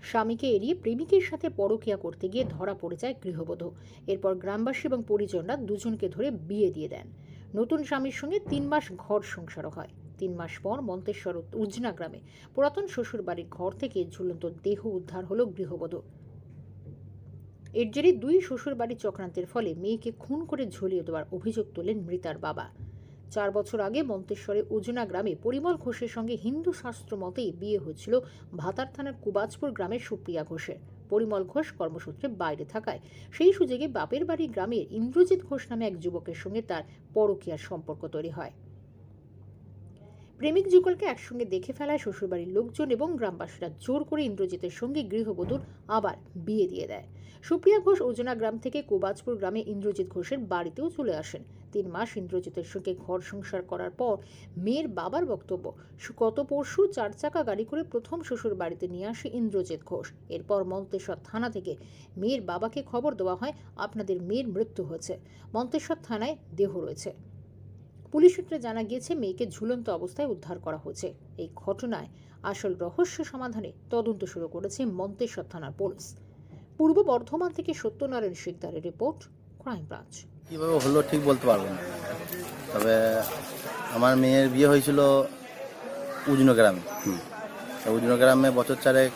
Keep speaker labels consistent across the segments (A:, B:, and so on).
A: স্বামীকে এড়িয়ে প্রেমিকের সাথে পরকীয়া করতে গিয়ে ধরা পড়ে যায় গৃহবধূ। এরপর গ্রামবাসী এবং পরিজনরা দুজনকে ধরে বিয়ে দিয়ে দেন। নতুন স্বামীর সঙ্গে 3 মাস ঘর সংসারও হয়। 3 মাস পর মন্তেশ্বর উজনা গ্রামে পুরাতন শ্বশুর বাড়ির ঘর থেকে ঝুলন্ত দেহ উদ্ধার হলো গৃহবধূ। এর জেরে 2 শ্বশুর বাড়ির চক্রান্তের ফলে মেয়েকে খুন করে ঝুলিয়ে দেওয়ার অভিযোগ তোলেন মৃতার বাবা। 4 বছর আগে মন্তেশ্বরে উজনা গ্রামে পরিমল ঘোষের সঙ্গে হিন্দু শাস্ত্র মতেই বিয়ে হয়েছিল ভাতার থানার কুবাজপুর গ্রামের সুপ্রিয়া ঘোষের। পরিমল ঘোষ কর্মসূত্রে বাইরে থাকায় সেই সুযোগে বাপের বাড়ি গ্রামের ইন্দ্রজিৎ ঘোষ নামে এক যুবকের সঙ্গে তার পরকীয়ার সম্পর্ক তৈরি হয়। প্রেমিক যুগলকে একসঙ্গে দেখে ফেলায় শ্বশুরবাড়ির লোকজন এবং গ্রামবাসীরা জোর করে ইন্দ্রজিতের সঙ্গে গৃহবধূর আবার বিয়ে দিয়ে দেয়। সুপ্রিয়া ঘোষ উজনা গ্রাম থেকে কোবাজপুর গ্রামে ইন্দ্রজিৎ ঘোষের বাড়িতেও চলে আসেন। 3 মাস ইন্দ্রজিতের সঙ্গে ঘর সংসার করার পর মেয়ের বাবার বক্তব্য, গত পরশু 4 চাকা গাড়ি করে প্রথম শ্বশুর বাড়িতে নিয়ে আসে ইন্দ্রজিৎ ঘোষ। এরপর মন্তেশ্বর থানা থেকে মেয়ের বাবাকে খবর দেওয়া হয়, আপনাদের মেয়ের মৃত্যু হয়েছে, মন্তেশ্বর থানায় দেহ রয়েছে। পুলিশ সূত্রে জানা গিয়েছে মেয়েকে ঝুলন্ত অবস্থায় উদ্ধার করা হয়েছে। এই ঘটনায় আসল রহস্য সমাধানে তদন্ত শুরু করেছে মন্তেশ্বর থানার পুলিশ। পূর্ব বর্ধমান থেকে সত্যনারায়ণ শিকদারের রিপোর্ট, ক্রাইম ব্রাঞ্চ।
B: কীভাবে হলো ঠিক বলতে পারবো না, তবে আমার মেয়ের বিয়ে হয়েছিল উজনো গ্রামে। উজনো গ্রামে বছর 4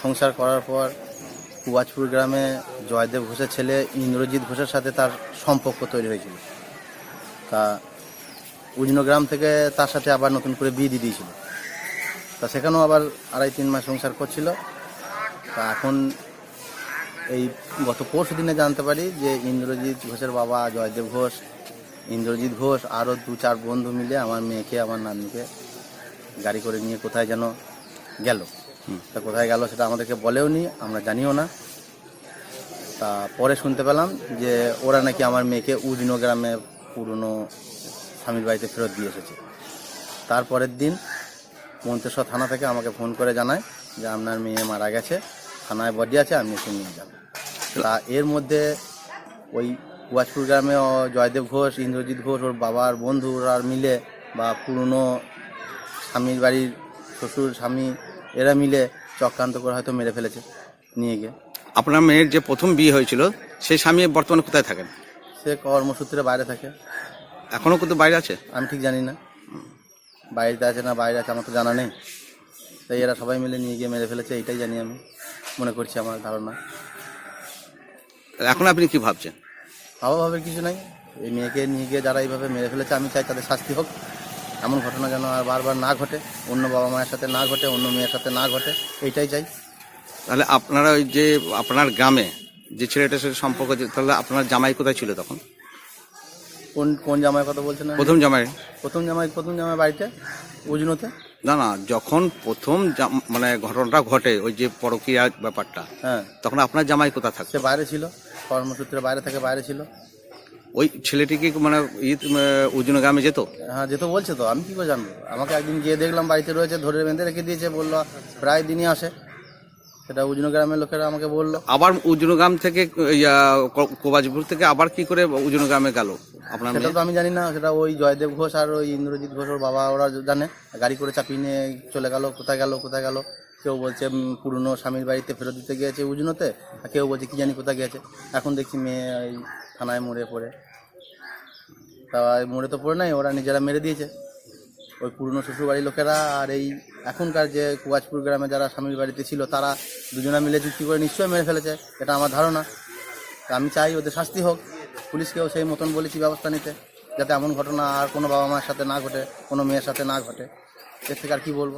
B: সংসার করার পর কুবাজপুর গ্রামে জয়দেব ঘোষের ছেলে ইন্দ্রজিৎ ঘোষের সাথে তার সম্পর্ক তৈরি হয়েছিল। তা উজনো গ্রাম থেকে তার সাথে আবার নতুন করে বিয়ে দিয়ে দিয়েছিল। তা সেখানেও আবার 2.5-3 মাস সংসার করছিল। তা এখন এই গত পরশু দিনে জানতে পারি যে ইন্দ্রজিৎ ঘোষের বাবা জয়দেব ঘোষ, ইন্দ্রজিৎ ঘোষ আরও 2-4 বন্ধু মিলে আমার মেয়েকে, আমার নাতনিকে গাড়ি করে নিয়ে কোথায় যেন গেল। তা কোথায় গেল সেটা আমাদেরকে বলেও নি, আমরা জানিও না। তা পরে শুনতে পেলাম যে ওরা নাকি আমার মেয়েকে উজনো গ্রামে পুরনো স্বামীর বাড়িতে ফেরত দিয়ে এসেছে। তারপরের দিন মন্তেশ্বর থানা থেকে আমাকে ফোন করে জানায় যে আপনার মেয়ে মারা গেছে, থানায় বডি আছে, আপনি এসে নিয়ে যান। তা এর মধ্যে ওই কুয়াজপুর গ্রামে জয়দেব ঘোষ, ইন্দ্রজিৎ ঘোষ, ওর বাবার বন্ধুরা মিলে বা পুরনো স্বামীর বাড়ির শ্বশুর স্বামী এরা মিলে চক্রান্ত করে হয়তো মেরে ফেলেছে নিয়ে গিয়ে।
C: আপনার মেয়ের যে প্রথম বিয়ে হয়েছিল সেই স্বামী বর্তমানে কোথায় থাকেন?
B: সে কর্মসূত্রে বাইরে থাকে।
C: এখনো কিন্তু বাইরে আছে?
B: আমি ঠিক জানি না বাড়িতে আছে না বাইরে আছে, আমার তো জানা নেই। তাই এরা সবাই মিলে নিয়ে গিয়ে মেরে ফেলেছে, এইটাই জানি, আমি মনে করছি, আমার ধারণা।
C: এখন আপনি কি ভাবছেন?
B: ভাবার কিছু নাই। এই মেয়েকে নিয়ে গিয়ে যারা এইভাবে মেরে ফেলেছে, আমি চাই তাদের শাস্তি হোক। এমন ঘটনা যেন আর বারবার না ঘটে, অন্য বাবা মায়ের সাথে না ঘটে, অন্য মেয়ের সাথে না ঘটে, এইটাই চাই।
C: তাহলে আপনারা ওই যে আপনার গ্রামে যে ছেলেটার সাথে সম্পর্ক, তাহলে আপনার জামাই কোথায় ছিল তখন?
B: কোন জামাই কথা বলছেন?
C: প্রথম জামাই
B: বাড়িতে উজনোতে।
C: না, যখন প্রথম মানে ঘটনাটা ঘটে ওই যে পরকীয়া ব্যাপারটা,
B: হ্যাঁ,
C: তখন আপনার জামাই কোথা থাকছে?
B: সে বাইরে ছিল, কর্মসূত্রে বাইরে থেকে বাইরে ছিল।
C: ওই ছেলেটি কি মানে উজনো গ্রামে যেত?
B: হ্যাঁ, যেত বলছে তো, আমি কি করে জানবো? আমাকে একদিন গিয়ে দেখলাম বাড়িতে রয়েছে, ধরে বেঁধে রেখে দিয়েছে, বললো প্রায় দিনই আসে। সেটা উজনো গ্রামের লোকেরা আমাকে বললো।
C: আবার উজনো গ্রাম থেকে কোবাজপুর থেকে আবার কি করে উজনো গ্রামে গেল আপনার?
B: সেটা তো আমি জানি না, সেটা ওই জয়দেব ঘোষ আর ওই ইন্দ্রজিৎ ঘোষ ওর বাবা ওরা জানে। গাড়ি করে চাপিয়ে নিয়ে চলে গেল, কোথায় গেল। কেউ বলছে পুরনো স্বামীর বাড়িতে ফেরত দিতে গিয়েছে উজনোতে, আর কেউ বলছে কি জানি কোথায় গিয়েছে। এখন দেখছি মেয়ে এই থানায় মরে পড়ে। তা মরে তো পড়ে নাই, ওরা নিজেরা মেরে দিয়েছে, ওই পুরনো শ্বশুরবাড়ির লোকেরা। আর এই এখনকার যে কুয়াজপুর গ্রামে যারা স্বামীর বাড়িতে ছিল, তারা দুজনা মিলে যুক্তি করে নিশ্চয়ই মেরে ফেলেছে, এটা আমার ধারণা। তা আমি চাই ওদের শাস্তি হোক। পুলিশকেও সেই মতন বলেছি ব্যবস্থা নিতে, যাতে এমন ঘটনা আর কোনো বাবা মায়ের সাথে না ঘটে, কোনো মেয়ের সাথে না ঘটে। এর থেকে আর কি বলবো।